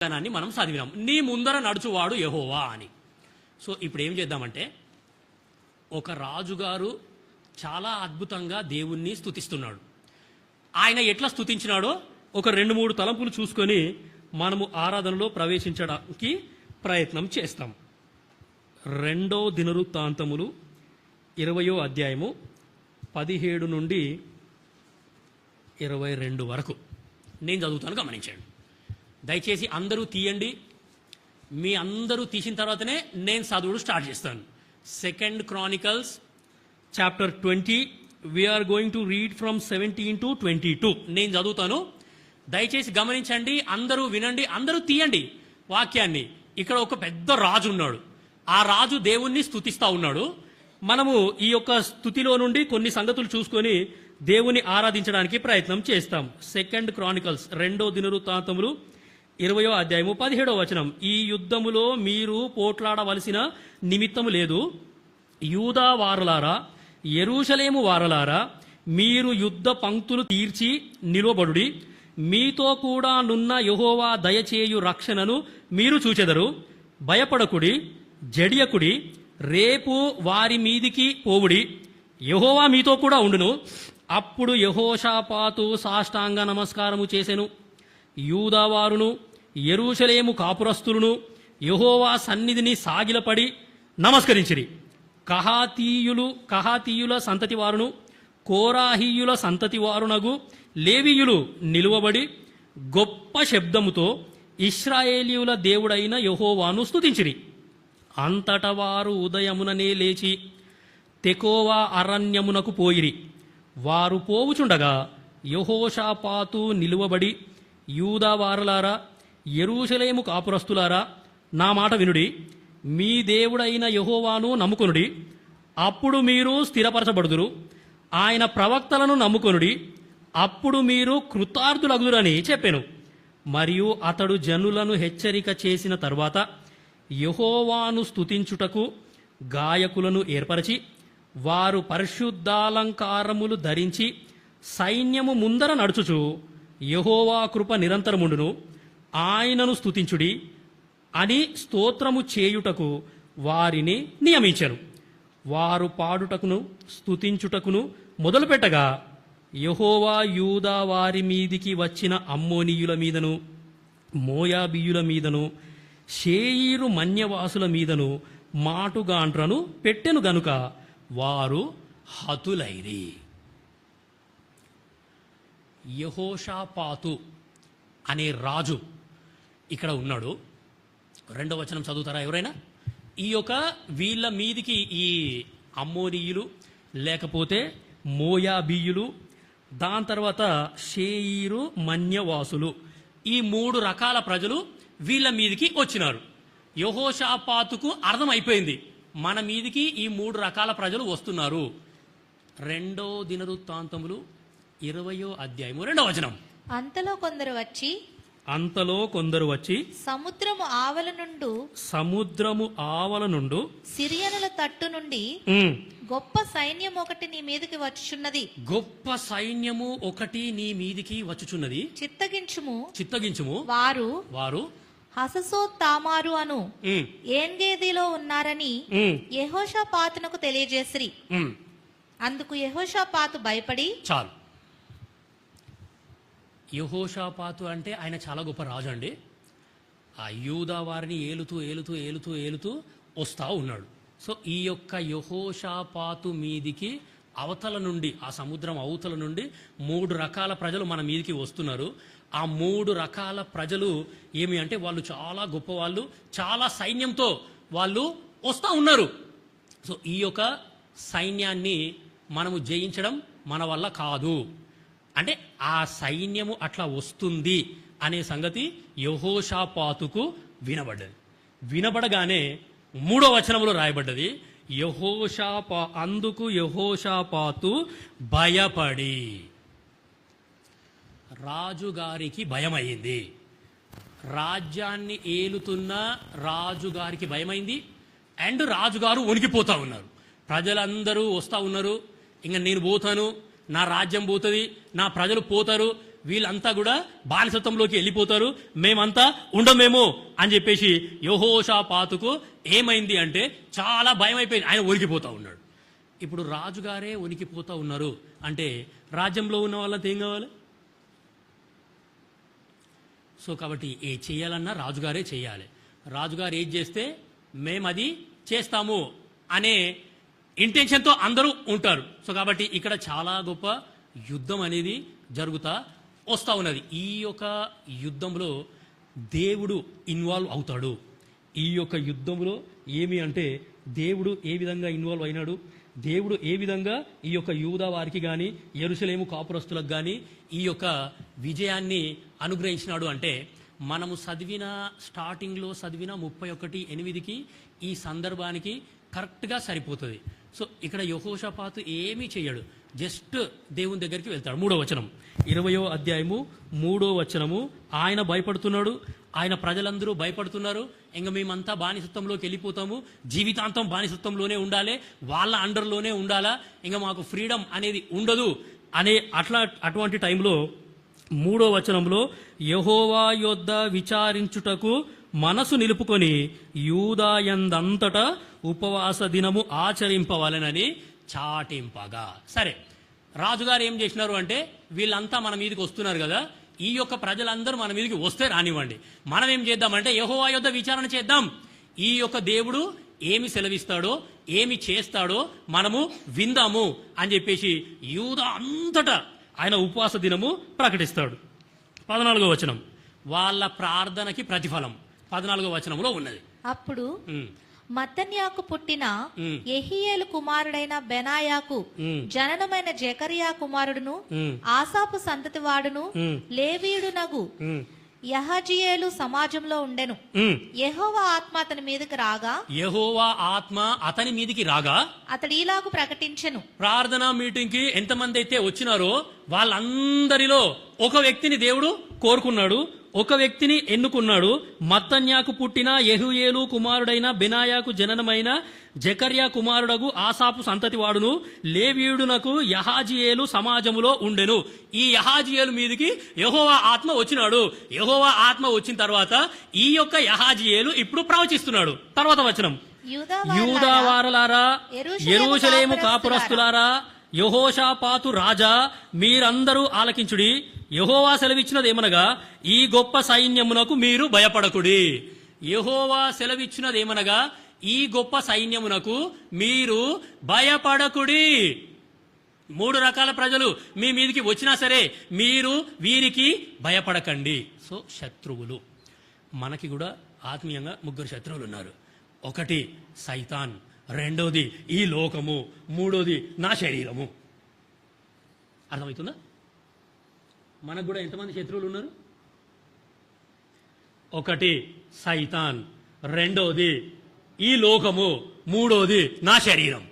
వాగ్దానాన్ని మనం చదివినాం, నీ ముందర నడుచువాడు యెహోవా అని. సో ఇప్పుడు ఏం చేద్దామంటే, ఒక రాజుగారు చాలా అద్భుతంగా దేవుణ్ణి స్తుతిస్తున్నాడు. ఆయన ఎట్లా స్తుతించినాడో ఒక 2-3 తలంపులు చూసుకొని మనము ఆరాధనలో ప్రవేశించడానికి ప్రయత్నం చేస్తాం. 2వ దినవృత్తాంతములు 20వ అధ్యాయము 17 నుండి 22 వరకు నేను చదువుతాను, గమనించండి. దయచేసి అందరూ తీయండి. మీ అందరూ తీసిన తర్వాతనే నేను చదువుడు స్టార్ట్ చేస్తాను. 2 Chronicles chapter 20, we're going to read from 17 to 22. నేను చదువుతాను, దయచేసి గమనించండి, అందరూ వినండి, అందరూ తీయండి వాక్యాన్ని. ఇక్కడ ఒక పెద్ద రాజు ఉన్నాడు, ఆ రాజు దేవుణ్ణి స్తుతిస్తా ఉన్నాడు. మనము ఈ యొక్క స్తుతిలో నుండి కొన్ని సంగతులు చూసుకొని దేవుని ఆరాధించడానికి ప్రయత్నం చేస్తాం. 2 Chronicles 2వ దినవృత్తాంతములు 20వ అధ్యాయము 17వ వచనం. ఈ యుద్ధములో మీరు పోట్లాడవలసిన నిమిత్తము లేదు, యూదా వారలారా, యెరూషలేము వారలారా, మీరు యుద్ధ పంక్తులు తీర్చి నిలువబడుడి. మీతో కూడా నున్న యెహోవా దయచేయు రక్షణను మీరు చూచెదరు. భయపడకుడి, జడియకుడి, రేపు వారి మీదికి పోవుడి, యెహోవా మీతో కూడా ఉండును. అప్పుడు యెహోషాపాతు సాష్టాంగ నమస్కారము చేసెను. యూదావారును యెరూషలేము కాపురస్తులను యెహోవా సన్నిధిని సాగిలపడి నమస్కరించిరి. కహాతీయుల సంతతి వారును కోరాహీయుల సంతతి వారునగు లేవీయులు నిలువబడి గొప్ప శబ్దముతో ఇశ్రాయేలీయుల దేవుడైన యెహోవాను స్తుతించిరి. అంతట వారు ఉదయముననే లేచి తెకోవా అరణ్యమునకు పోయిరి. వారు పోవుచుండగా యెహోషాపాతు నిలువబడి, యూదా వారలారా, యెరూషలేము కాపురస్తులారా, నా మాట వినుడి, మీ దేవుడైన యెహోవాను నమ్ముకొనుడి, అప్పుడు మీరు స్థిరపరచబడుదురు. ఆయన ప్రవక్తలను నమ్ముకొనుడి, అప్పుడు మీరు కృతార్థులగుదురని చెప్పెను. మరియు అతడు జనులను హెచ్చరిక చేసిన తర్వాత యెహోవాను స్తుతించుటకు గాయకులను ఏర్పరచి, వారు పరిశుద్ధాలంకారములు ధరించి సైన్యము ముందర నడుచుచు యెహోవా కృప నిరంతరముండును, ఆయనను స్తుతించుడి అని స్తోత్రము చేయుటకు వారిని నియమించరు. వారు పాడుటకును స్తుతించుటకును మొదలుపెట్టగా యెహోవా యూదా వారి మీదికి వచ్చిన అమ్మోనీయుల మీదను, మోయాబీయుల మీదను, షేయీరు మన్యవాసుల మీదను మాటుగాండ్రను పెట్టెను గనుక వారు హతులైరి. యెహోషాపాతు అనే రాజు ఇక్కడ ఉన్నాడు. 2వ వచనం చదువుతారా ఎవరైనా? ఈ యొక్క వీళ్ళ మీదికి ఈ అమ్మోనీయులు, లేకపోతే మోయాబీయులు, దాని తర్వాత షేయీరు మన్యవాసులు, ఈ 3 రకాల ప్రజలు వీళ్ళ మీదికి వచ్చినారు. యెహోషాపాతుకు అర్థమైపోయింది, మన మీదికి ఈ 3 రకాల ప్రజలు వస్తున్నారు. 2వ దినవృత్తాంతములు 20వ అధ్యాయము 2వ వచనం. అంతలో కొందరు వచ్చి సముద్రము ఆవల నుండు సిరియనుల తట్టు నుండి గొప్ప సైన్యం ఒకటి నీ మీదికి వచ్చుచున్నది, గొప్ప సైన్యము ఒకటి నీ మీదికి వచ్చుచున్నది, చిత్తగించుము, వారు హససోత్ తామారు అను ఏన్గేదిలో ఉన్నారని యెహోషాపాతునకు తెలియజేసిరి. అందుకు యెహోషాపాతు భయపడి, చాలు, యెహోషాపాతు అంటే ఆయన చాలా గొప్ప రాజు అండి. ఆ యూదా వారిని ఏలుతూ వస్తా ఉన్నాడు. సో ఈ యొక్క యెహోషాపాతు మీదికి అవతల నుండి, ఆ సముద్రం అవతల నుండి 3 రకాల ప్రజలు మన మీదికి వస్తున్నారు. ఆ 3 రకాల ప్రజలు ఏమి అంటే వాళ్ళు చాలా గొప్పవాళ్ళు, చాలా సైన్యంతో వాళ్ళు వస్తూ ఉన్నారు. సో ఈ యొక్క సైన్యాన్ని మనము జయించడం మన వల్ల కాదు, అంటే ఆ సైన్యము అట్లా వస్తుంది అనే సంగతి యెహోషాపాతుకు వినబడగానే 3వ వచనంలో రాయబడ్డది, అందుకు యెహోషాపాతు భయపడి. రాజుగారికి భయమైంది, రాజ్యాన్ని ఏలుతున్న రాజుగారికి భయమైంది. అండ్ రాజుగారు వణికిపోతా ఉన్నారు. ప్రజలందరూ వస్తూ ఉన్నారు, ఇంకా నేను పోతాను, నా రాజ్యం పోతుంది, నా ప్రజలు పోతారు వీళ్ళంతా కూడా బానిసత్వంలోకి వెళ్ళిపోతారు, మేమంతా ఉండమేమో అని చెప్పేసి యెహోషాపాతుకు ఏమైంది అంటే చాలా భయం అయిపోయింది. ఆయన వణికిపోతా ఉన్నాడు. ఇప్పుడు రాజుగారే వణికిపోతా ఉన్నారు అంటే రాజ్యంలో ఉన్న వాళ్ళంతా ఏం కావాలి? సో కాబట్టి ఏ చేయాలన్నా రాజుగారే చేయాలి. రాజుగారు ఏది చేస్తే మేము అది చేస్తాము అనే ఇంటెన్షన్తో అందరూ ఉంటారు. సో కాబట్టి ఇక్కడ చాలా గొప్ప యుద్ధం అనేది జరుగుతా వస్తూ ఉన్నది. ఈ యొక్క యుద్ధంలో దేవుడు ఇన్వాల్వ్ అవుతాడు. ఈ యొక్క యుద్ధంలో ఏమి అంటే దేవుడు ఏ విధంగా ఇన్వాల్వ్ అయినాడు, దేవుడు ఏ విధంగా ఈ యొక్క యూదా వారికి కానీ యెరూషలేము కాపురస్తులకు కానీ ఈ యొక్క విజయాన్ని అనుగ్రహించినాడు అంటే మనము స్టార్టింగ్లో చదివిన 31:8 ఈ సందర్భానికి కరెక్ట్గా సరిపోతుంది. సో ఇక్కడ యెహోషాపాతు ఏమీ చేయడు, జస్ట్ దేవుని దగ్గరికి వెళ్తాడు. 3వ వచనం, 20వ అధ్యాయము 3వ వచనము. ఆయన భయపడుతున్నాడు, ఆయన ప్రజలందరూ భయపడుతున్నారు. ఇంకా మేమంతా బానిసత్వంలోకి వెళ్ళిపోతాము, జీవితాంతం బానిసత్వంలోనే ఉండాలి, వాళ్ళ అండర్లోనే ఉండాలా, ఇంకా మాకు ఫ్రీడమ్ అనేది ఉండదు అనే అటువంటి టైంలో 3వ వచనంలో యెహోవా యొద్ద విచారించుటకు మనసు నిలుపుకొని యూదాయందంతటా ఉపవాస దినము ఆచరింపవలెనని చాటింపగా. సరే, రాజుగారు ఏం చేసినారు అంటే వీళ్ళంతా మన మీదకి వస్తున్నారు కదా, ఈ యొక్క ప్రజలందరూ మన మీదకి వస్తే రానివ్వండి, మనం ఏం చేద్దామంటే యెహోవా యొద్ద విచారణ చేద్దాం. ఈ యొక్క దేవుడు ఏమి సెలవిస్తాడో ఏమి చేస్తాడో మనము విందాము అని చెప్పేసి యూదా అంతటా ఆయన ఉపవాస దినము ప్రకటిస్తాడు. 14వ వచనం, వాళ్ళ ప్రార్థనకి ప్రతిఫలం 14వ వచనంలో ఉన్నది. అప్పుడు మత్తన్యాకు పుట్టిన యెహీయేలు కుమారుడైన బెనాయాకు జననమైన జెకరియా కుమారుడును ఆసాపు సంతతి వాడును లేవీయుడునగు యహజియేలు సమాజంలో ఉండెను. యెహోవా ఆత్మ అతని మీదకి రాగా అతడు ఇలాగు ప్రకటించెను. ప్రార్థనా మీటింగ్ కి ఎంతమంది అయితే వచ్చినారో వాళ్ళందరిలో ఒక వ్యక్తిని దేవుడు కోరుకున్నాడు, ఒక వ్యక్తిని ఎన్నుకున్నాడు. మత్తన్యాకు పుట్టిన యెహూయేలు కుమారుడైన బెనాయాకు జననమైన జెకర్యా కుమారుడగు ఆసాపు సంతతి వాడును లేవీయుడునకు యహాజియేలు సమాజములో ఉండెను. ఈ యహాజియేలు మీదికి యెహోవా ఆత్మ వచ్చినాడు. యెహోవా ఆత్మ వచ్చిన తర్వాత ఈ యొక్క యహాజియేలు ఇప్పుడు ప్రవచిస్తున్నాడు. తర్వాత వచనం, యూదావారలారా యెరూషలేము కాపురస్తులారా యెహోషాపాతు రాజా మీరందరూ ఆలకించుడి. యెహోవా సెలవిచ్చినదేమనగా ఈ గొప్ప సైన్యమునకు మీరు భయపడకుడి. యెహోవా సెలవిచ్చినదేమనగా ఈ గొప్ప సైన్యమునకు మీరు భయపడకుడి. 3 రకాల ప్రజలు మీ మీదికి వచ్చినా సరే మీరు వీరికి భయపడకండి. సో శత్రువులు మనకి కూడా ఆత్మీయంగా 3 శత్రువులు ఉన్నారు. 1 సైతాన్, 2ది ఈ లోకము, 3ది నా శరీరము. అర్థమవుతుందా? మనకు కూడా ఎంతమంది శత్రువులు ఉన్నారు? 1 సైతాన్, 2ది ఈ లోకము, 3ది నా శరీరం.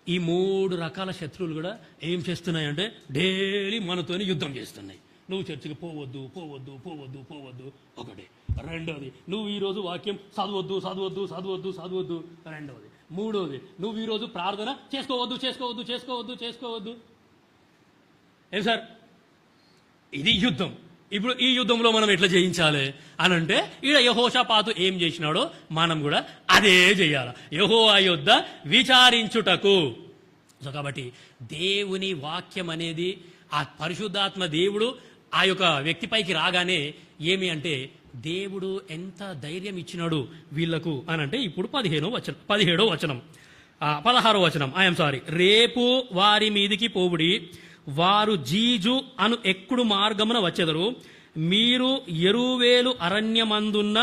ఈ 3 రకాల శత్రువులు కూడా ఏం చేస్తున్నాయంటే డైలీ మనతోని యుద్ధం చేస్తున్నాయి. నువ్వు చర్చికి పోవద్దు పోవద్దు పోవద్దు పోవద్దు 1. 2ది నువ్వు ఈరోజు వాక్యం చదవద్దు చదవద్దు చదవద్దు చదవద్దు 2ది. 3ది నువ్వు ఈరోజు ప్రార్థన చేసుకోవద్దు చేసుకోవద్దు చేసుకోవద్దు చేసుకోవద్దు. ఏం సార్, ఇది యుద్ధం. ఇప్పుడు ఈ యుద్ధంలో మనం ఎట్లా జయించాలి అని అంటే ఈడ యెహోషాపాతు ఏం చేసినాడో మనం కూడా అదే చేయాలి, యెహోవా యొద్ద విచారించుటకు. సో కాబట్టి దేవుని వాక్యం అనేది ఆ పరిశుద్ధాత్మ దేవుడు ఆ యొక్క వ్యక్తిపైకి రాగానే ఏమి అంటే దేవుడు ఎంత ధైర్యం ఇచ్చినాడు వీళ్లకు అని అంటే ఇప్పుడు 17వ వచనం 16వ వచనం రేపు వారి మీదికి పోవుడి, వారు జీజు అను ఎక్కుడు మార్గమున వచ్చెదరు. మీరు యెరూవేలు అరణ్యమందున్న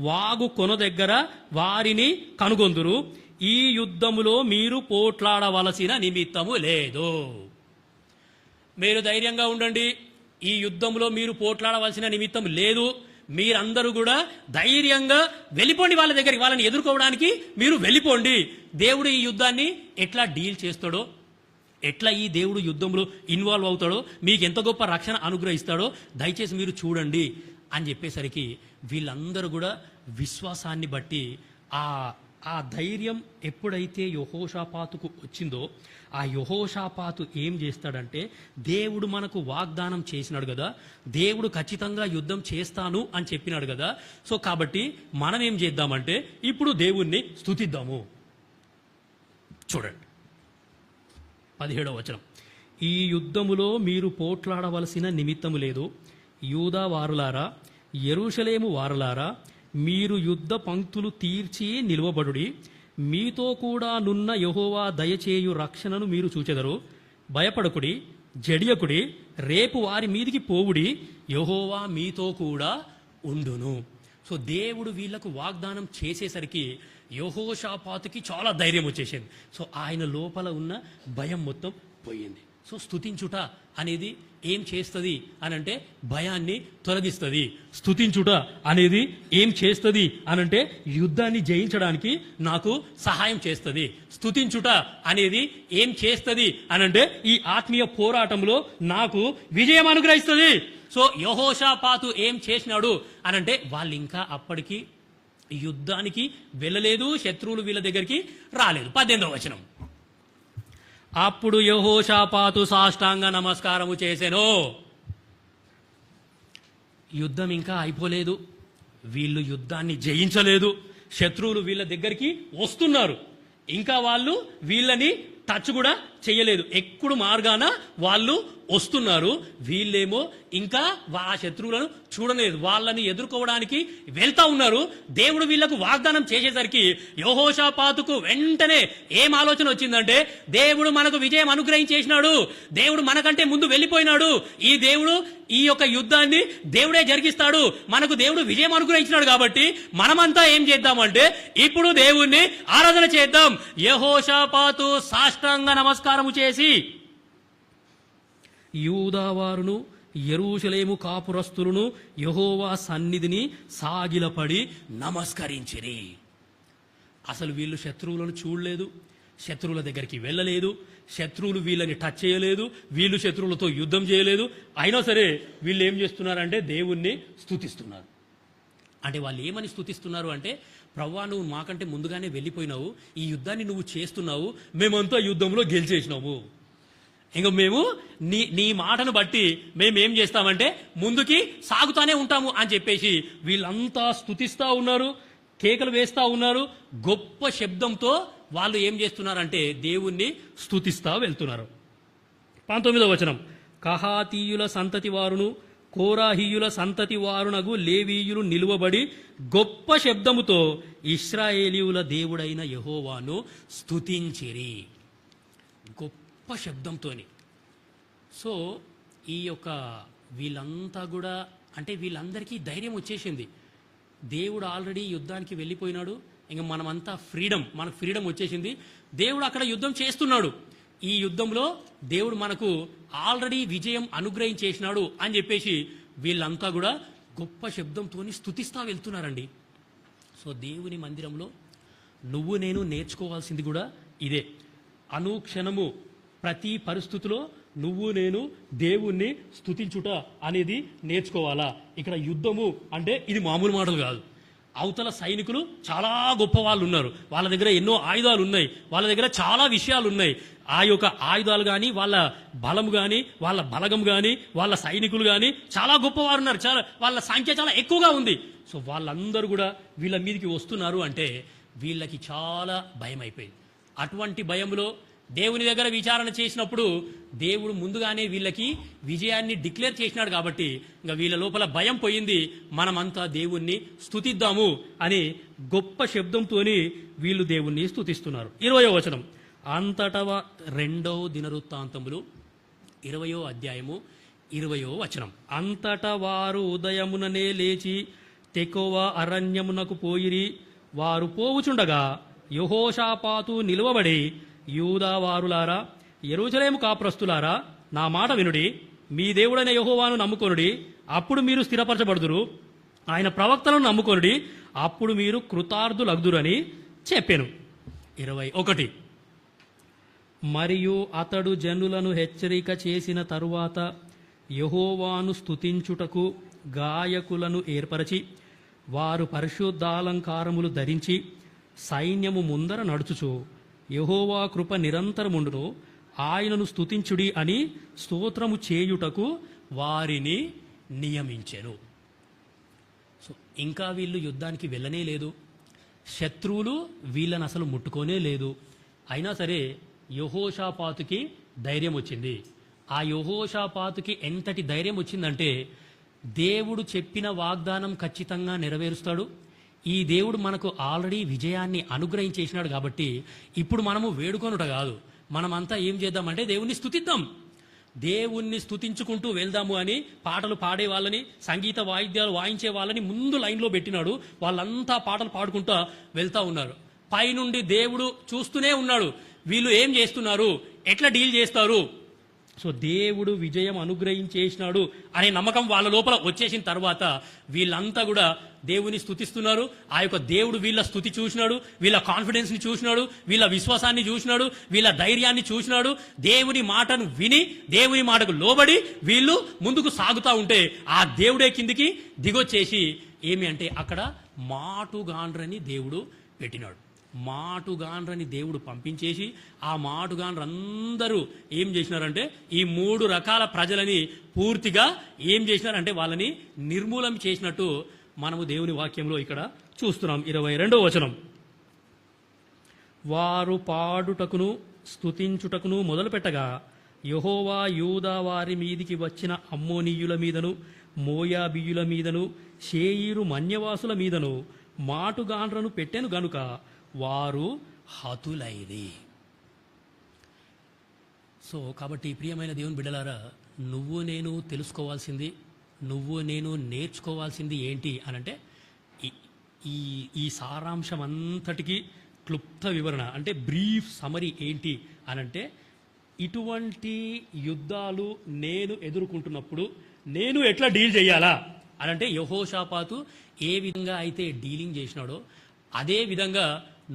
వాగు కొన దగ్గర వారిని కనుగొందురు. ఈ యుద్ధములో మీరు పోట్లాడవలసిన నిమిత్తము లేదు. మీరు ధైర్యంగా ఉండండి, ఈ యుద్ధంలో మీరు పోట్లాడవలసిన నిమిత్తం లేదు. మీరందరూ కూడా ధైర్యంగా వెళ్ళిపోండి వాళ్ళ దగ్గరికి, వాళ్ళని ఎదుర్కోవడానికి మీరు వెళ్ళిపోండి. దేవుడు ఈ యుద్ధాన్ని ఎట్లా డీల్ చేస్తాడో, ఎట్లా ఈ దేవుడు యుద్ధంలో ఇన్వాల్వ్ అవుతాడో, మీకు ఎంత గొప్ప రక్షణ అనుగ్రహిస్తాడో దయచేసి మీరు చూడండి అని చెప్పేసరికి వీళ్ళందరూ కూడా విశ్వాసాన్ని బట్టి ఆ ఆ ధైర్యం ఎప్పుడైతే యెహోషాపాతుకు వచ్చిందో ఆ యెహోషాపాతు ఏం చేస్తాడంటే, దేవుడు మనకు వాగ్దానం చేసినాడు కదా, దేవుడు ఖచ్చితంగా యుద్ధం చేస్తాను అని చెప్పినాడు కదా, సో కాబట్టి మనం ఏం చేద్దామంటే ఇప్పుడు దేవుణ్ణి స్తుతిద్దాము. చూడండి 17వ వచనం, ఈ యుద్ధములో మీరు పోట్లాడవలసిన నిమిత్తము లేదు. యూదా వారులారా, యెరూషలేము వారులారా, మీరు యుద్ధ పంక్తులు తీర్చి నిలువబడుడి. మీతో కూడా నున్న యెహోవా దయచేయు రక్షణను మీరు చూచెదరు. భయపడకుడి, జడియకుడి, రేపు వారి మీదికి పోవుడి, యెహోవా మీతో కూడా ఉండును. సో దేవుడు వీళ్లకు వాగ్దానం చేసేసరికి యెహోషాపాతుకి చాలా ధైర్యం వచ్చేసింది. సో ఆయన లోపల ఉన్న భయం మొత్తం పోయింది. సో స్తుతించుట అనేది ఏం చేస్తుంది అనంటే భయాన్ని తొలగిస్తుంది. స్తుతించుట అనేది ఏం చేస్తుంది అనంటే యుద్ధాన్ని జయించడానికి నాకు సహాయం చేస్తుంది. స్తుతించుట అనేది ఏం చేస్తుంది అనంటే ఈ ఆత్మీయ పోరాటంలో నాకు విజయం అనుగ్రహిస్తుంది. సో యెహోషాపాతు ఏం చేసినాడు అనంటే వాళ్ళు ఇంకా అప్పటికి యుద్ధానికి వెళ్ళలేదు, శత్రువులు వీళ్ళ దగ్గరికి రాలేదు. 18వ వచనం, అప్పుడు యెహోషాపాతు సాష్టాంగ నమస్కారము చేసెను. యుద్ధం ఇంకా అయిపోలేదు, వీళ్ళు యుద్ధాన్ని జయించలేదు, శత్రువులు వీళ్ళ దగ్గరికి వస్తున్నారు, ఇంకా వాళ్ళు వీళ్ళని టచ్ కూడా చేయలేదు, ఎక్కుడు మార్గాన వాళ్ళు వస్తున్నారు, వీళ్ళేమో ఇంకా ఆ శత్రువులను చూడలేదు, వాళ్ళని ఎదుర్కోవడానికి వెళ్తా ఉన్నారు. దేవుడు వీళ్లకు వాగ్దానం చేసేసరికి యెహోషాపాతుకు వెంటనే ఏం ఆలోచన వచ్చిందంటే, దేవుడు మనకు విజయం అనుగ్రహించేసినాడు, దేవుడు మనకంటే ముందు వెళ్ళిపోయినాడు, ఈ దేవుడు ఈ యొక్క యుద్ధాన్ని దేవుడే జరిగిస్తాడు, మనకు దేవుడు విజయం అనుగ్రహించినాడు, కాబట్టి మనమంతా ఏం చేద్దామంటే ఇప్పుడు దేవుణ్ణి ఆరాధన చేద్దాం. యెహోషాపాతు సాష్టాంగ నమస్కారము చేసి యూదావారును యెరూషలేము కాపురస్తులను యెహోవా సన్నిధిని సాగిలపడి నమస్కరించిరి. అసలు వీళ్ళు శత్రువులను చూడలేదు, శత్రువుల దగ్గరికి వెళ్ళలేదు, శత్రువులు వీళ్ళని టచ్ చేయలేదు, వీళ్ళు శత్రువులతో యుద్ధం చేయలేదు, అయినా సరే వీళ్ళు ఏం చేస్తున్నారంటే దేవుణ్ణి స్తుతిస్తున్నారు. అంటే వాళ్ళు ఏమని స్తుతిస్తున్నారు అంటే, ప్రవ్వా నువ్వు మాకంటే ముందుగానే వెళ్ళిపోయినావు, ఈ యుద్ధాన్ని నువ్వు చేస్తున్నావు, మేమంతా యుద్ధంలో గెలిచేసినాము, ఇంకా మేము నీ మాటను బట్టి మేమేం చేస్తామంటే ముందుకి సాగుతానే ఉంటాము అని చెప్పేసి వీళ్ళంతా స్తుతిస్తూ ఉన్నారు, కేకలు వేస్తూ ఉన్నారు, గొప్ప శబ్దంతో వాళ్ళు ఏం చేస్తున్నారంటే దేవుణ్ణి స్తుతిస్తా వెళ్తున్నారు. 19వ వచనం, కహాతీయుల సంతతి వారును కోరాహీయుల సంతతి వారునగు లేవీయులు నిలువబడి గొప్ప శబ్దముతో ఇశ్రాయేలీయుల దేవుడైన యెహోవాను స్తుతించిరి. గొప్ప శబ్దంతోని. సో ఈ యొక్క వీళ్ళంతా కూడా అంటే వీళ్ళందరికీ ధైర్యం వచ్చేసింది, దేవుడు ఆల్రెడీ యుద్ధానికి వెళ్ళిపోయినాడు, ఇంకా మనమంతా మనకు ఫ్రీడమ్ వచ్చేసింది, దేవుడు అక్కడ యుద్ధం చేస్తున్నాడు, ఈ యుద్ధంలో దేవుడు మనకు ఆల్రెడీ విజయం అనుగ్రహించేసినాడు అని చెప్పేసి వీళ్ళంతా కూడా గొప్ప శబ్దంతో స్తుతిస్తా వెళ్తున్నారండి. సో దేవుని మందిరంలో నువ్వు నేను నేర్చుకోవాల్సింది కూడా ఇదే. అనుక్షణము ప్రతి పరిస్థితిలో నువ్వు నేను దేవుణ్ణి స్తుతించుట అనేది నేర్చుకోవాలా. ఇక్కడ యుద్ధము అంటే ఇది మామూలు మాటలు కాదు. అవతల సైనికులు చాలా గొప్ప వాళ్ళు ఉన్నారు, వాళ్ళ దగ్గర ఎన్నో ఆయుధాలు ఉన్నాయి, వాళ్ళ దగ్గర చాలా విషయాలు ఉన్నాయి, ఆ యొక్క ఆయుధాలు కానీ వాళ్ళ బలము కానీ వాళ్ళ బలగం కానీ వాళ్ళ సైనికులు కానీ చాలా గొప్పవారు ఉన్నారు, చాలా వాళ్ళ సంఖ్య చాలా ఎక్కువగా ఉంది. సో వాళ్ళందరూ కూడా వీళ్ళ మీదకి వస్తున్నారు అంటే వీళ్ళకి చాలా భయం అయిపోయింది. అటువంటి భయంలో దేవుని దగ్గర విచారణ చేసినప్పుడు దేవుడు ముందుగానే వీళ్ళకి విజయాన్ని డిక్లేర్ చేసినాడు కాబట్టి ఇంకా వీళ్ళ లోపల భయం పోయింది, మనమంతా దేవుణ్ణి స్తుతిద్దాము అని గొప్ప శబ్దంతోని వీళ్ళు దేవుణ్ణి స్తుతిస్తున్నారు. 20వ వచనం, అంతటా 2వ దినవృత్తాంతములు 20వ అధ్యాయము 20వ వచనం, అంతటా వారు ఉదయముననే లేచి తెకోవ అరణ్యమునకు పోయిరి. వారు పోవుచుండగా యెహోషాపాతు నిలువబడి, యూదా వారులారా యెరూషలేము కాపురస్తులారా నా మాట వినుడి, మీ దేవుడైన యెహోవాను నమ్ముకొనుడి, అప్పుడు మీరు స్థిరపరచబడుదురు, ఆయన ప్రవక్తలను నమ్ముకొనుడి, అప్పుడు మీరు కృతార్థులగుదురని చెప్పెను. 21, మరియు అతడు జనులను హెచ్చరిక చేసిన తరువాత యెహోవాను స్తుతించుటకు గాయకులను ఏర్పరచి వారు పరిశుద్ధాలంకారములు ధరించి సైన్యము ముందర నడుచుచు యెహోవా కృప నిరంతరముండును, ఆయనను స్తుతించుడి అని స్తోత్రము చేయుటకు వారిని నియమించెను. సో ఇంకా వీళ్ళు యుద్ధానికి వెళ్ళనే లేదు, శత్రువులు వీళ్ళని అసలు ముట్టుకోనే లేదు. అయినా సరే యెహోషాపాతుకి ధైర్యం వచ్చింది. ఆ యెహోషాపాతుకి ఎంతటి ధైర్యం వచ్చిందంటే, దేవుడు చెప్పిన వాగ్దానం ఖచ్చితంగా నెరవేరుస్తాడు, ఈ దేవుడు మనకు ఆల్రెడీ విజయాన్ని అనుగ్రహించేసినాడు కాబట్టి ఇప్పుడు మనము వేడుకొనుట కాదు, మనమంతా ఏం చేద్దామంటే దేవుణ్ణి స్తుతిద్దాం, దేవుణ్ణి స్తుతించుకుంటూ వెళ్దాము అని పాటలు పాడే వాళ్ళని, సంగీత వాయిద్యాలు వాయించే వాళ్ళని ముందు లైన్లో పెట్టినాడు. వాళ్ళంతా పాటలు పాడుకుంటూ వెళ్తా ఉన్నారు. పైనుండి దేవుడు చూస్తూనే ఉన్నాడు, వీళ్ళు ఏం చేస్తున్నారు, ఎట్లా డీల్ చేస్తారు. సో దేవుడు విజయం అనుగ్రహించేసినాడు అనే నమ్మకం వాళ్ళ లోపల వచ్చేసిన తర్వాత వీళ్ళంతా కూడా దేవుని స్తుతిస్తున్నారు. ఆ యొక్క దేవుడు వీళ్ళ స్తుతి చూసినాడు, వీళ్ళ కాన్ఫిడెన్స్ని చూసినాడు, వీళ్ళ విశ్వాసాన్ని చూసినాడు, వీళ్ళ ధైర్యాన్ని చూసినాడు. దేవుని మాటను విని దేవుని మాటకు లోబడి వీళ్ళు ముందుకు సాగుతూ ఉంటే ఆ దేవుడే కిందికి దిగొచ్చేసి ఏమి అంటే అక్కడ మాటుగాండ్రని దేవుడు పెట్టినాడు. మాటుగాండ్రని దేవుడు పంపించేసి ఆ మాటుగాండ్రందరూ ఏం చేసినారంటే ఈ 3 రకాల ప్రజలని పూర్తిగా ఏం చేసినారంటే వాళ్ళని నిర్మూలం చేసినట్టు మనము దేవుని వాక్యంలో ఇక్కడ చూస్తున్నాం. 22వ వచనం, వారు పాడుటకును స్తుతించుటకును మొదలుపెట్టగా యెహోవా యూదా వారి మీదికి వచ్చిన అమ్మోనీయుల మీదను, మోయాబీయుల మీదను, షేయీరు మన్యవాసుల మీదను మాటుగాండ్రను పెట్టెను గనుక వారు హతులైరి. సో కాబట్టి ప్రియమైన దేవుని బిడ్డలారా, నువ్వు నేను తెలుసుకోవాల్సింది, నువ్వు నేను నేర్చుకోవాల్సింది ఏంటి అనంటే ఈ సారాంశం అంతటికి క్లుప్త వివరణ అంటే బ్రీఫ్ సమరీ ఏంటి అనంటే, ఇటువంటి యుద్ధాలు నేను ఎదుర్కొంటున్నప్పుడు నేను ఎట్లా డీల్ చేయాలా అనంటే యెహోషాపాతు ఏ విధంగా అయితే డీలింగ్ చేసినాడో అదే విధంగా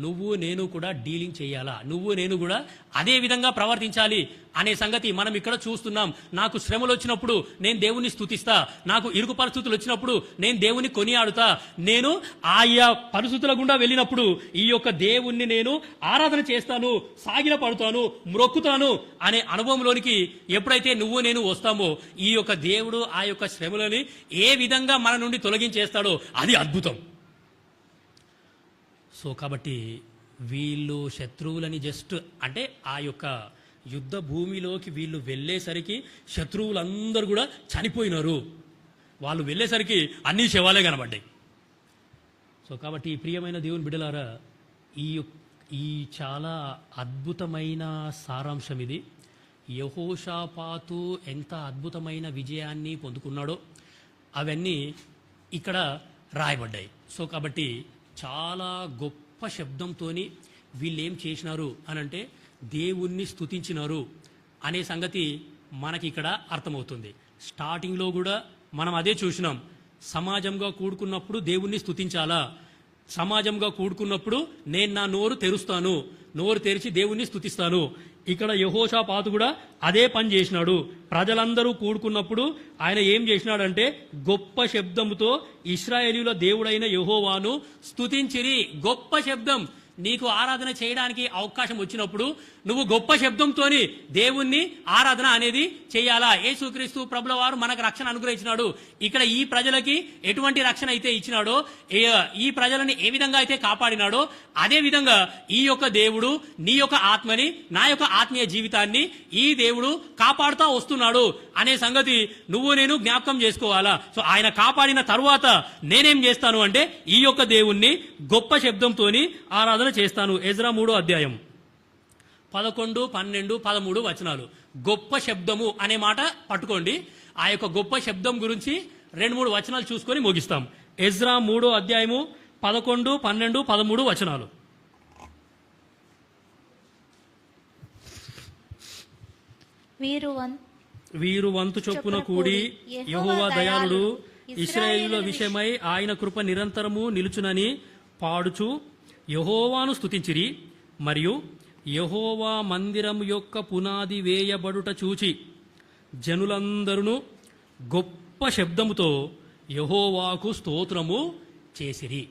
నువ్వు నేను కూడా డీలింగ్ చేయాలా, నువ్వు నేను కూడా అదే విధంగా ప్రవర్తించాలి అనే సంగతి మనం ఇక్కడ చూస్తున్నాం. నాకు శ్రమలు వచ్చినప్పుడు నేను దేవుని స్తుతిస్తా, నాకు ఇరుకు పరిస్థితులు వచ్చినప్పుడు నేను దేవుని కొనియాడుతా, నేను ఆయా పరిస్థితుల గుండా వెళ్ళినప్పుడు ఈ యొక్క దేవుణ్ణి నేను ఆరాధన చేస్తాను, సాగిల పడుతాను, మ్రొక్కుతాను అనే అనుభవంలోనికి ఎప్పుడైతే నువ్వు నేను వస్తామో ఈ యొక్క దేవుడు ఆ యొక్క శ్రమలని ఏ విధంగా మన నుండి తొలగించేస్తాడో అది అద్భుతం. సో కాబట్టి వీళ్ళు శత్రువులని జస్ట్ అంటే ఆ యొక్క యుద్ధ భూమిలోకి వీళ్ళు వెళ్ళేసరికి శత్రువులందరూ కూడా చనిపోయినారు, వాళ్ళు వెళ్ళేసరికి అన్ని శవాలే కనబడ్డాయి. సో కాబట్టి ప్రియమైన దేవుని బిడ్డలారా, ఈ చాలా అద్భుతమైన సారాంశం ఇది. యెహోషాపాతు ఎంత అద్భుతమైన విజయాన్ని పొందుకున్నాడో అవన్నీ ఇక్కడ రాయబడ్డాయి. సో కాబట్టి చాలా గొప్ప శబ్దంతో వీళ్ళు ఏం చేసినారు అనంటే దేవుణ్ణి స్తుతించినారు అనే సంగతి మనకి ఇక్కడ అర్థమవుతుంది. స్టార్టింగ్లో కూడా మనం అదే చూసినాం, సమాజంగా కూడుకున్నప్పుడు దేవుణ్ణి స్తుతించాలా, సమాజంగా కూడుకున్నప్పుడు నేను నా నోరు తెరుస్తాను, నోరు తెరిచి దేవుణ్ణి స్తుతిస్తాను. ఇక్కడ యెహోషాపాతు కూడా అదే పని చేసినాడు. ప్రజలందరూ కూడుకున్నప్పుడు ఆయన ఏం చేసినాడంటే గొప్ప శబ్దముతో ఇశ్రాయేలీయుల దేవుడైన యెహోవాను స్తుతించిరి. గొప్ప శబ్దం, నీకు ఆరాధన చేయడానికి అవకాశం వచ్చినప్పుడు నువ్వు గొప్ప శబ్దంతోని దేవుణ్ణి ఆరాధన అనేది చేయాలా. యేసుక్రీస్తు ప్రభుల వారు మనకు రక్షణ అనుగ్రహించినాడు. ఇక్కడ ఈ ప్రజలకి ఎటువంటి రక్షణ అయితే ఇచ్చినాడో, ఈ ప్రజలని ఏ విధంగా అయితే కాపాడినాడో అదే విధంగా ఈ యొక్క దేవుడు నీ యొక్క ఆత్మని, నా యొక్క ఆత్మీయ జీవితాన్ని ఈ దేవుడు కాపాడుతూ వస్తున్నాడు అనే సంగతి నువ్వు నేను జ్ఞాపకం చేసుకోవాలా. సో ఆయన కాపాడిన తరువాత నేనేం చేస్తాను అంటే ఈ యొక్క దేవుణ్ణి గొప్ప శబ్దంతోని ఆరాధన చేస్తాను. ఎజ్రా 3వ అధ్యాయం 11, 12, 13 వచనాలు. గొప్ప శబ్దము అనే మాట పట్టుకోండి. ఆ యొక్క గొప్ప శబ్దం గురించి 2-3 వచనాలు చూసుకొని ముగిస్తాం. ఎజ్రా 3వ అధ్యాయము 11, 12, 13 వచనాలు. వీరు వంతు చొప్పున కూడి యెహోవా దయాళుడు, ఇశ్రాయేలుల విషయమై ఆయన కృప నిరంతరము నిలుచునని పాడుచు యెహోవాను స్తుతించిరి. మరియు యెహోవా మందిరం యొక్క పునాది వేయబడుట చూచి జనులందరూ గొప్ప శబ్దముతో యెహోవాకు స్తోత్రము చేసిరి.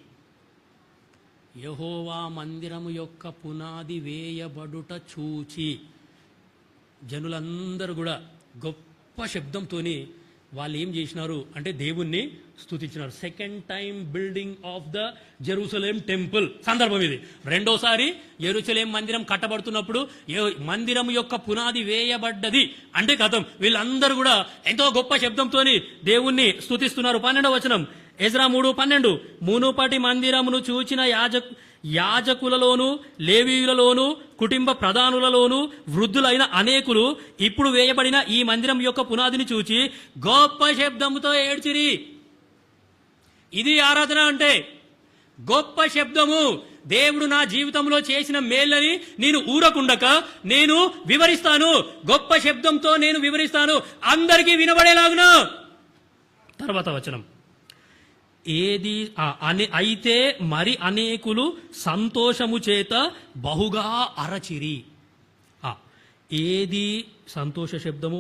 యెహోవా మందిరము యొక్క పునాది వేయబడుట చూచి జనులందరూ కూడా గొప్ప శబ్దంతోని వాళ్ళు ఏం చేసినారు అంటే దేవుణ్ణి స్తుతించినారు. Second time building of the Jerusalem temple సందర్భం ఇది. రెండోసారి యెరూషలేం మందిరం కట్టబడుతున్నప్పుడు మందిరం యొక్క పునాది వేయబడ్డది అంటే కథం వీళ్ళందరూ కూడా ఎంతో గొప్ప శబ్దంతోని దేవుణ్ణి స్తుతిస్తున్నారు. 12వ వచనం ఎజ్రా 3:12 మునుపటి మందిరమును చూచిన యాజకులలోను లేవీయులలోను కుటుంబ ప్రధానులలోను వృద్ధులైన అనేకులు ఇప్పుడు వేయబడిన ఈ మందిరం యొక్క పునాదిని చూచి గొప్ప శబ్దముతో ఏడ్చిరి. ఇది ఆరాధన అంటే గొప్ప శబ్దము. దేవుడు నా జీవితంలో చేసిన మేళ్ళని నేను ఊరకుండక నేను వివరిస్తాను. గొప్ప శబ్దంతో నేను వివరిస్తాను, అందరికీ వినబడేలాగున. తర్వాత వచనం అయితే మరి అనేకులు సంతోషము చేత బహుగా అరచిరి. ఏది సంతోష శబ్దము,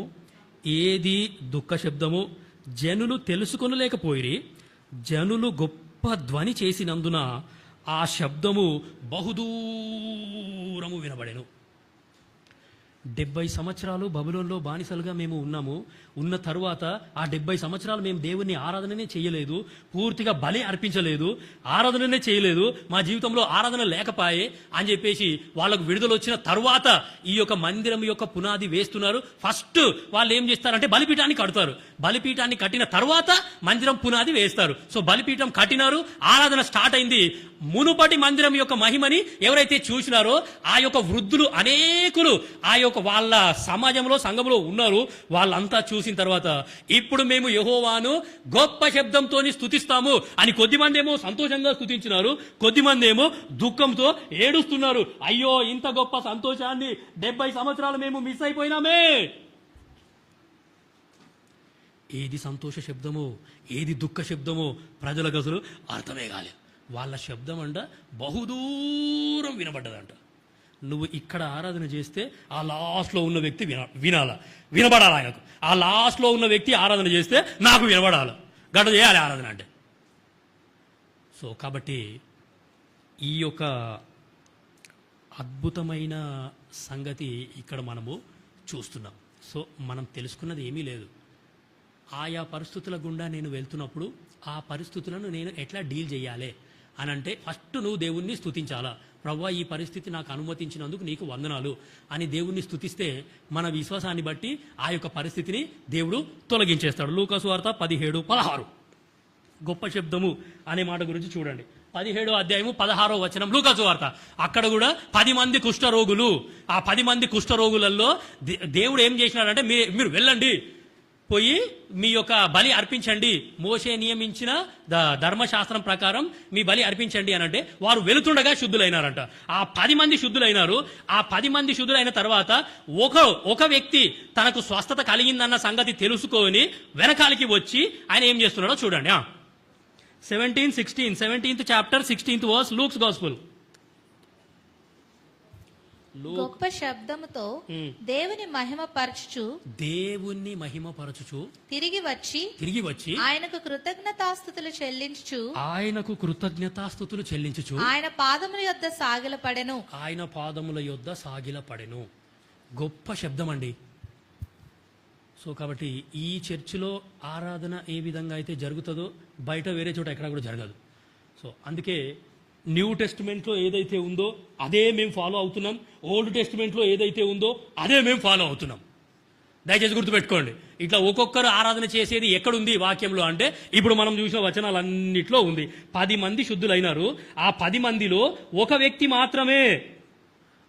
ఏది దుఃఖ శబ్దము జనులు తెలుసుకొనలేకపోయిరి. జనులు గొప్ప ధ్వని చేసినందున ఆ శబ్దము బహుదూరము వినబడెను. 70 సంవత్సరాలు బబులోన్లో బానిసలుగా మేము ఉన్నాము. ఉన్న తరువాత ఆ 70 సంవత్సరాలు మేము దేవుని ఆరాధననే చేయలేదు, పూర్తిగా బలి అర్పించలేదు, ఆరాధననే చేయలేదు, మా జీవితంలో ఆరాధన లేకపాయే అని చెప్పేసి వాళ్ళకు విడుదల వచ్చిన తరువాత ఈ యొక్క మందిరం యొక్క పునాది వేస్తున్నారు. ఫస్ట్ వాళ్ళు ఏం చేస్తారంటే బలిపీఠాన్ని కడతారు. బలిపీఠాన్ని కట్టిన తర్వాత మందిరం పునాది వేస్తారు. సో బలిపీఠం కట్టినారు, ఆరాధన స్టార్ట్ అయింది. మునుపటి మందిరం యొక్క మహిమని ఎవరైతే చూసినారో ఆ యొక్క వృద్ధులు అనేకులు ఆ యొక్క వాళ్ళ సమాజంలో సంఘంలో ఉన్నారు. వాళ్ళంతా చూసిన తర్వాత ఇప్పుడు మేము యెహోవాను గొప్ప శబ్దంతో స్తుతిస్తాము అని కొద్దిమంది ఏమో సంతోషంగా స్తుతించినారు, కొద్దిమంది ఏమో దుఃఖంతో ఏడుస్తున్నారు. అయ్యో ఇంత గొప్ప సంతోషాన్ని 70 సంవత్సరాలు మేము మిస్ అయిపోయినామే. ఏది సంతోష శబ్దమో ఏది దుఃఖ శబ్దమో ప్రజలకు అసలు అర్థమే కాలేదు. వాళ్ళ శబ్దం అంట బహుదూరం వినబడ్డదంట. నువ్వు ఇక్కడ ఆరాధన చేస్తే ఆ లాస్ట్లో ఉన్న వ్యక్తి వినబడాలి ఆయనకు. ఆ లాస్ట్లో ఉన్న వ్యక్తి ఆరాధన చేస్తే నాకు వినబడాలి. గట్ట చేయాలి ఆరాధన అంటే. సో కాబట్టి ఈ యొక్క అద్భుతమైన సంగతి ఇక్కడ మనము చూస్తున్నాం. సో మనం తెలుసుకున్నది ఏమీ లేదు. ఆయా పరిస్థితుల గుండా నేను వెళ్తున్నప్పుడు ఆ పరిస్థితులను నేను ఎట్లా డీల్ చేయాలి అని అంటే ఫస్ట్ నువ్వు దేవుణ్ణి స్తుతించాలా. ప్రభువా ఈ పరిస్థితి నాకు అనుమతించినందుకు నీకు వందనాలు అని దేవుణ్ణి స్తుతిస్తే మన విశ్వాసాన్ని బట్టి ఆ యొక్క పరిస్థితిని దేవుడు తొలగించేస్తాడు. లూకాసు వార్త 17:16 గొప్ప శబ్దము అనే మాట గురించి చూడండి. 17వ అధ్యాయము 16వ వచనం లూకాసు వార్త. అక్కడ కూడా 10 మంది కుష్ఠరోగులు. ఆ 10 మంది కుష్ఠరోగులలో దేవుడు ఏం చేసినాడంటే మీరు వెళ్ళండి, పోయి మీ యొక్క బలి అర్పించండి, మోషే నియమించిన ధర్మశాస్త్రం ప్రకారం మీ బలి అర్పించండి అని అంటే వారు వెళుతుండగా శుద్ధులైనారంట. ఆ 10 మంది శుద్ధులైనారు. ఆ 10 మంది శుద్ధులైన తర్వాత ఒక వ్యక్తి తనకు స్వస్థత కలిగిందన్న సంగతి తెలుసుకొని వెనకాలికి వచ్చి ఆయన ఏం చేస్తున్నాడో చూడండి. 17th chapter 16th verse Luke's gospel. గొప్ప శబ్దముతో దేవుని మహిమపరచుచు తిరిగి వచ్చి ఆయనకు కృతజ్ఞతాస్తుతులు చెల్లించుచు ఆయన పాదముల యొద్ద సాగిలపడెను. గొప్ప శబ్దం అండి. సో కాబట్టి ఈ చర్చిలో ఆరాధన ఏ విధంగా అయితే జరుగుతుందో బయట వేరే చోట ఎక్కడ కూడా జరగదు. సో అందుకే న్యూ టెస్టిమెంట్లో ఏదైతే ఉందో అదే మేము ఫాలో అవుతున్నాం, ఓల్డ్ టెస్టిమెంట్లో ఏదైతే ఉందో అదే మేము ఫాలో అవుతున్నాం. దయచేసి గుర్తుపెట్టుకోండి. ఇట్లా ఒక్కొక్కరు ఆరాధన చేసేది ఎక్కడుంది వాక్యంలో అంటే ఇప్పుడు మనం చూసిన వచనాలన్నిట్లో ఉంది. 10 మంది శుద్ధులైనారు. ఆ 10 మందిలో ఒక వ్యక్తి మాత్రమే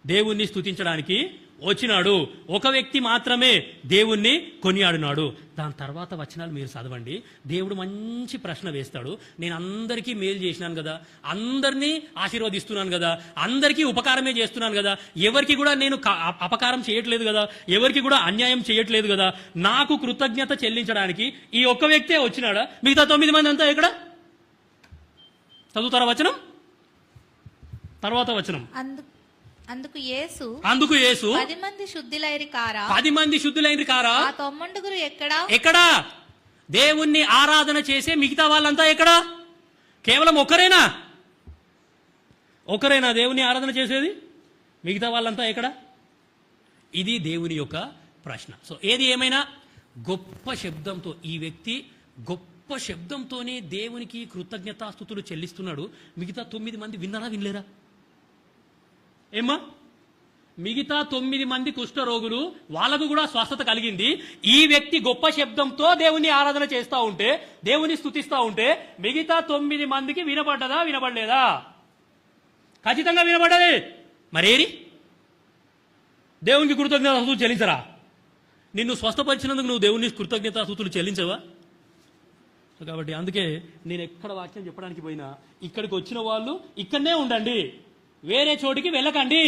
దేవుణ్ణి స్తుతించడానికి వచ్చినాడు. ఒక వ్యక్తి మాత్రమే దేవుణ్ణి కొనియాడినాడు. దాని తర్వాత వచనాలు మీరు చదవండి. దేవుడు మంచి ప్రశ్న వేస్తాడు. నేను అందరికీ మేలు చేసినాను కదా, అందరినీ ఆశీర్వదిస్తున్నాను కదా, అందరికీ ఉపకారమే చేస్తున్నాను కదా, ఎవరికి కూడా నేను అపకారం చేయట్లేదు కదా, ఎవరికి కూడా అన్యాయం చేయట్లేదు కదా, నాకు కృతజ్ఞత చెల్లించడానికి ఈ ఒక్క వ్యక్తే వచ్చినాడా? మిగతా 9 మంది అంతా ఎక్కడ? చదువుతారా వచనం? తర్వాత వచనం. అందుకు యేసు 10 మంది శుద్ధులైరి కారా? ఆ 9 ఎక్కడా? దేవుణ్ణి ఆరాధన చేసే మిగతా వాళ్ళంతా ఎక్కడా? కేవలం ఒక్కరేనా? ఒకరేనా దేవుని ఆరాధన చేసేది? మిగతా వాళ్ళంతా ఎక్కడ? ఇది దేవుని యొక్క ప్రశ్న. సో ఏది ఏమైనా గొప్ప శబ్దంతో ఈ వ్యక్తి గొప్ప శబ్దంతోనే దేవునికి కృతజ్ఞతాస్తుతులు చెల్లిస్తున్నాడు. మిగతా 9 మంది విన్నారా, వినలేరా? ఏమ్మా, మిగతా 9 మంది కుష్ఠరోగులు, వాళ్ళకు కూడా స్వస్థత కలిగింది. ఈ వ్యక్తి గొప్ప శబ్దంతో దేవుని ఆరాధన చేస్తూ ఉంటే, దేవుని స్తుతిస్తూ ఉంటే మిగతా 9 మందికి వినపడ్డదా, వినపడలేదా? ఖచ్చితంగా వినపడ్డది. మరేరి దేవునికి కృతజ్ఞతాస్తుతులు చెల్లించరా? నిన్ను స్వస్థపరిచినందుకు నువ్వు దేవుని కృతజ్ఞతాస్తుతులు చెల్లించవా? కాబట్టి అందుకే నేను ఎక్కడ వాక్యం చెప్పడానికి పోయినా ఇక్కడికి వచ్చిన వాళ్ళు ఇక్కడనే ఉండండి, వేరే చోటికి వెళ్ళకండి.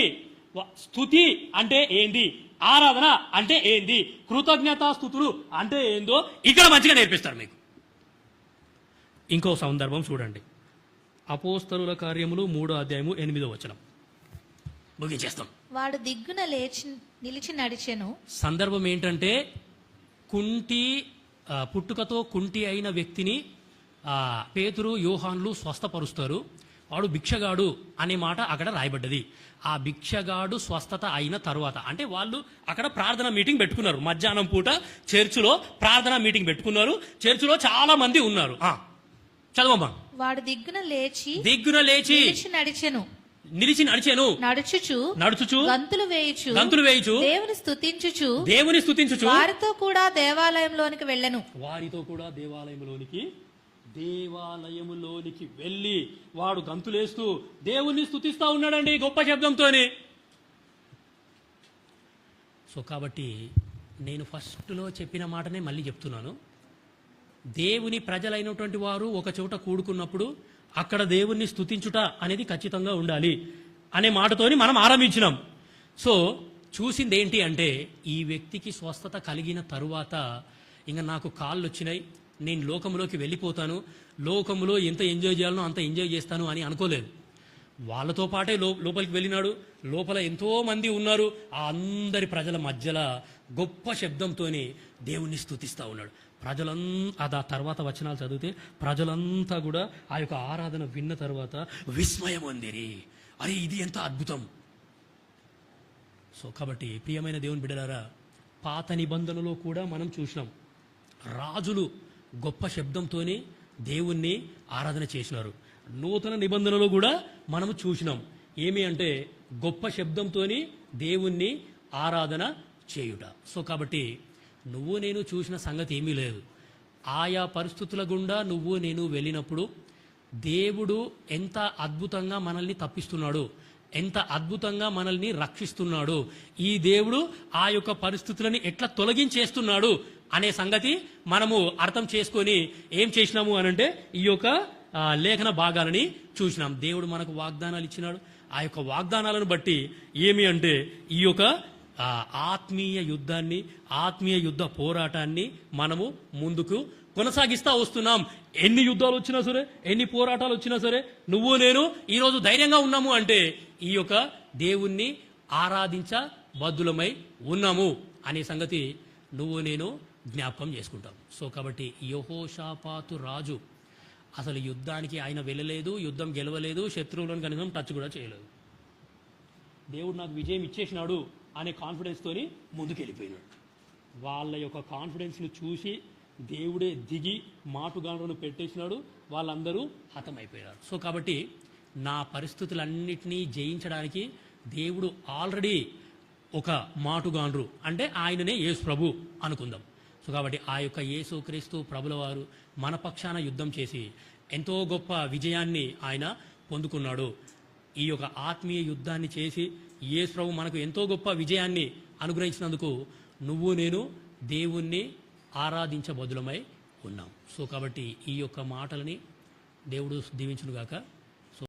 స్తుతి అంటే ఏంది, ఆరాధన అంటే ఏంది, కృతజ్ఞతాస్తుతులు అంటే ఏందో ఇక్కడ మంచిగా నేర్పిస్తారు మీకు. ఇంకో సందర్భం చూడండి, అపోస్తలుల కార్యములు 3వ అధ్యాయము 8వ వచనం ముగించేస్తాం. వాడు దిగ్గున నిలిచి నడిచెను. సందర్భం ఏంటంటే పుట్టుకతో కుంటి అయిన వ్యక్తిని పేతురు, యోహాన్లు స్వస్థపరుస్తారు. వాడు భిక్షగాడు అనే మాట అక్కడ రాయబడ్డది. ఆ భిక్షగాడు స్వస్థత అయిన తర్వాత, అంటే వాళ్ళు అక్కడ ప్రార్థన మీటింగ్ పెట్టుకున్నారు. మధ్యాహ్నం పూట చర్చిలో ప్రార్థన మీటింగ్ పెట్టుకున్నారు. చర్చిలో చాలా మంది ఉన్నారు. చదవమ్మా. వాడు దిగ్గున లేచి నిలిచి నడిచెను. నడుచుచు గంతులు వేయుచు దేవుని స్తుతించుచు వారితో కూడా దేవాలయంలోనికి వెళ్ళి వాడు గంతులేస్తూ దేవుణ్ణి స్తుతిస్తా ఉన్నాడండి గొప్ప శబ్దంతోని. సో కాబట్టి నేను ఫస్ట్లో చెప్పిన మాటనే మళ్ళీ చెప్తున్నాను. దేవుని ప్రజలైనటువంటి వారు ఒక చోట కూడుకున్నప్పుడు అక్కడ దేవుణ్ణి స్తుతించుట అనేది ఖచ్చితంగా ఉండాలి అనే మాటతోని మనం ఆరంభించినాం. సో చూసింది ఏంటి అంటే, ఈ వ్యక్తికి స్వస్థత కలిగిన తరువాత ఇంకా నాకు కాళ్ళు వచ్చినాయి, నేను లోకంలోకి వెళ్ళిపోతాను, లోకంలో ఎంత ఎంజాయ్ చేయాలనో అంత ఎంజాయ్ చేస్తాను అని అనుకోలేదు. వాళ్ళతో పాటే లోపలికి వెళ్ళినాడు. లోపల ఎంతో మంది ఉన్నారు. ఆ అందరి ప్రజల మధ్యలో గొప్ప శబ్దంతోనే దేవుణ్ణి స్తుతిస్తూ ఉన్నాడు. ఆ తర్వాత వచనాలు చదివితే ప్రజలంతా కూడా ఆ యొక్క ఆరాధన విన్న తర్వాత విస్మయం పొందిరి. అరే, ఇది ఎంత అద్భుతం. సో కాబట్టి ప్రియమైన దేవుని బిడ్డలారా, పాత నిబంధనలో కూడా మనం చూసినాం, రాజులు గొప్ప శబ్దంతోనే దేవుణ్ణి ఆరాధన చేసినారు. నూతన నిబంధనలో కూడా మనము చూసినాం, ఏమి అంటే గొప్ప శబ్దంతోని దేవుణ్ణి ఆరాధన చేయుట. సో కాబట్టి నువ్వు నేను చూసిన సంగతి ఏమీ లేదు. ఆయా పరిస్థితుల గుండా నువ్వు నేను వెళ్ళినప్పుడు దేవుడు ఎంత అద్భుతంగా మనల్ని తప్పిస్తున్నాడు, ఎంత అద్భుతంగా మనల్ని రక్షిస్తున్నాడు, ఈ దేవుడు ఆ యొక్క పరిస్థితులని ఎట్లా తొలగించేస్తున్నాడు అనే సంగతి మనము అర్థం చేసుకొని ఏం చేసినాము అనంటే ఈ యొక్క లేఖన భాగాలని చూసినాం. దేవుడు మనకు వాగ్దానాలు ఇచ్చినాడు. ఆ యొక్క వాగ్దానాలను బట్టి ఏమి అంటే ఈ యొక్క ఆత్మీయ యుద్ధాన్ని, ఆత్మీయ యుద్ధ పోరాటాన్ని మనము ముందుకు కొనసాగిస్తూ వస్తున్నాం. ఎన్ని యుద్ధాలు వచ్చినా సరే, ఎన్ని పోరాటాలు వచ్చినా సరే, నువ్వు నేను ఈరోజు ధైర్యంగా ఉన్నాము అంటే ఈ యొక్క దేవుణ్ణి ఆరాధించబద్దులమై ఉన్నాము అనే సంగతి నువ్వు నేను జ్ఞాపకం చేసుకుంటాం. సో కాబట్టి యెహోషాపాతు రాజు అసలు యుద్ధానికి ఆయన వెళ్ళలేదు, యుద్ధం గెలవలేదు, శత్రువులను కనీసం టచ్ కూడా చేయలేదు. దేవుడు నాకు విజయం ఇచ్చేసినాడు అనే కాన్ఫిడెన్స్తోని ముందుకెళ్ళిపోయినాడు. వాళ్ళ యొక్క కాన్ఫిడెన్స్ను చూసి దేవుడే దిగి మాటుగాండ్రను పెట్టేసినాడు. వాళ్ళందరూ హతమైపోయారు. సో కాబట్టి నా పరిస్థితులన్నిటినీ జయించడానికి దేవుడు ఆల్రెడీ ఒక మాటుగాండ్రు, అంటే ఆయననే యేసు ప్రభు అనుకుందాం. సో కాబట్టి ఆ యొక్క యేసుక్రీస్తు ప్రభుల వారు మన పక్షాన యుద్ధం చేసి ఎంతో గొప్ప విజయాన్ని ఆయన పొందుకున్నాడు. ఈ యొక్క ఆత్మీయ యుద్ధాన్ని చేసి యేసు ప్రభు మనకు ఎంతో గొప్ప విజయాన్ని అనుగ్రహించినందుకు నువ్వు నేను దేవుణ్ణి ఆరాధించబద్దులమై ఉన్నాం. సో కాబట్టి ఈ యొక్క మాటలని దేవుడు దీవించునుగాక.